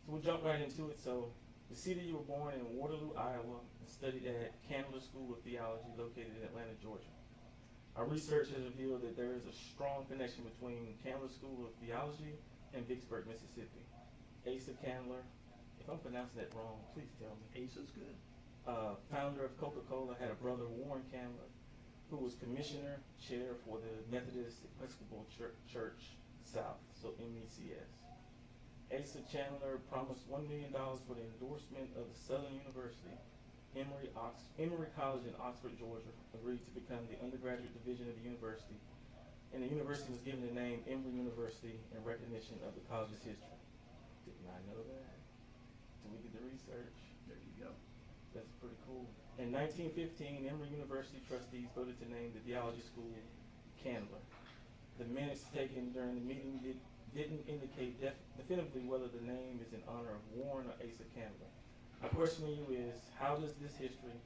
So we'll jump right into it. So the city you were born in Waterloo, Iowa, and studied at Candler School of Theology located in Atlanta, Georgia. Our research has revealed that there is a strong connection between Candler School of Theology and Vicksburg, Mississippi. Asa Candler, if I'm pronouncing that wrong, please tell me. Asa's good. Founder of Coca-Cola, had a brother, Warren Candler, who was commissioner chair for the Methodist Episcopal Church South, so MECS. Asa Chandler promised $1 million for the endorsement of the Southern University. Emory College in Oxford, Georgia, agreed to become the undergraduate division of the university, and the university was given the name Emory University in recognition of the college's history. Did not know that. Till we did the research. There you go. That's pretty cool. In 1915, Emory University trustees voted to name the theology school Candler. The minutes taken during the meeting didn't indicate definitively whether the name is in honor of Warren or Asa Candler. My question to you is, how does this history,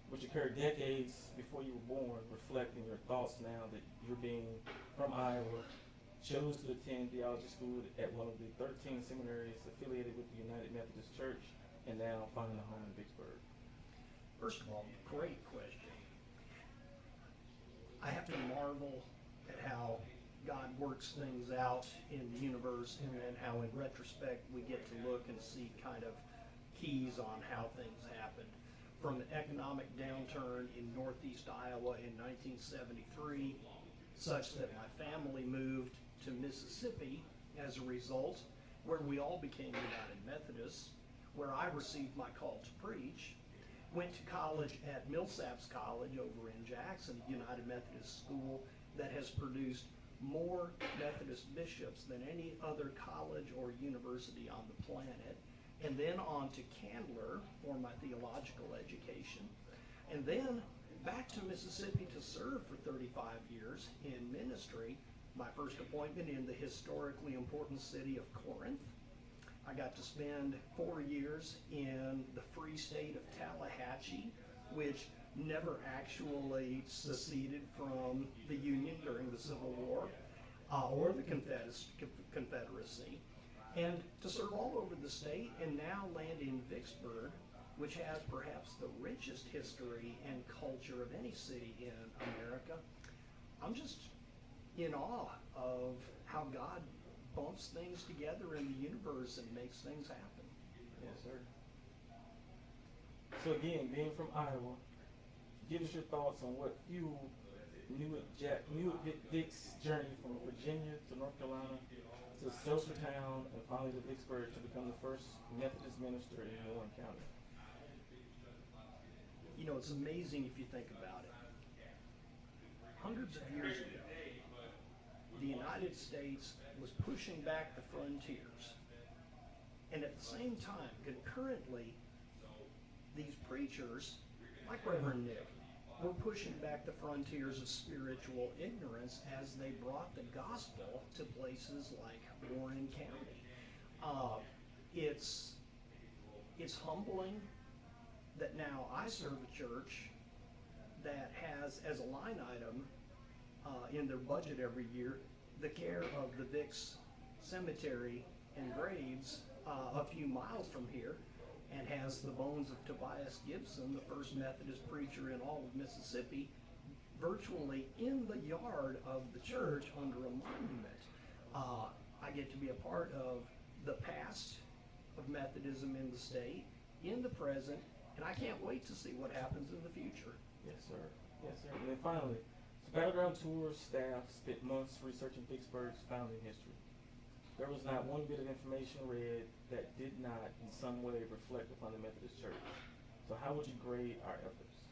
which occurred decades before you were born, reflect in your thoughts now that you're being from Iowa, chose to attend theology school at one of the 13 seminaries affiliated with the United Methodist Church, and now finding a home in Vicksburg? First of all, great question. I have to marvel at how God works things out in the universe, and then how in retrospect we get to look and see kind of keys on how things happened. From the economic downturn in northeast Iowa in 1973, such that my family moved to Mississippi as a result, where we all became United Methodists, where I received my call to preach, went to college at Millsaps College over in Jackson, United Methodist school that has produced more Methodist bishops than any other college or university on the planet, and then on to Candler for my theological education, and then back to Mississippi to serve for 35 years in ministry. My first appointment in the historically important city of Corinth. I got to spend 4 years in the free state of Tallahatchie, which never actually seceded from the Union during the Civil War or the Confederacy, and to serve all over the state, and now land in Vicksburg, which has perhaps the richest history and culture of any city in America. I'm just in awe of how God bumps things together in the universe and makes things happen. Yes, sir. So again, being from Iowa, give us your thoughts on what fueled Vic's journey from Virginia to North Carolina to Town and finally to Vicksburg to become the first Methodist minister in Warren County. You know, it's amazing if you think about it. Hundreds of years ago, the United States was pushing back the frontiers. And at the same time, concurrently, these preachers, like Reverend Nick, were pushing back the frontiers of spiritual ignorance as they brought the gospel to places like Warren County. It's humbling that now I serve a church that has as a line item in their budget every year the care of the Vic's cemetery and graves a few miles from here, and has the bones of Tobias Gibson, the first Methodist preacher in all of Mississippi, virtually in the yard of the church under a monument. I get to be a part of the past of Methodism in the state, in the present, and I can't wait to see what happens in the future. Yes, sir. Yes, sir. And then finally, Battleground Tours staff spent months researching Vicksburg's founding history. There was not one bit of information read that did not in some way reflect upon the Methodist Church. So how would you grade our efforts?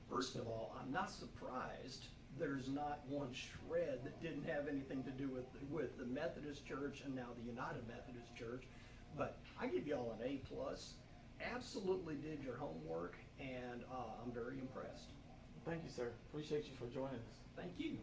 First of all, I'm not surprised there's not one shred that didn't have anything to do with the Methodist Church and now the United Methodist Church, but I give y'all an A+. Absolutely did your homework, and I'm very impressed. Thank you, sir. Appreciate you for joining us. Thank you.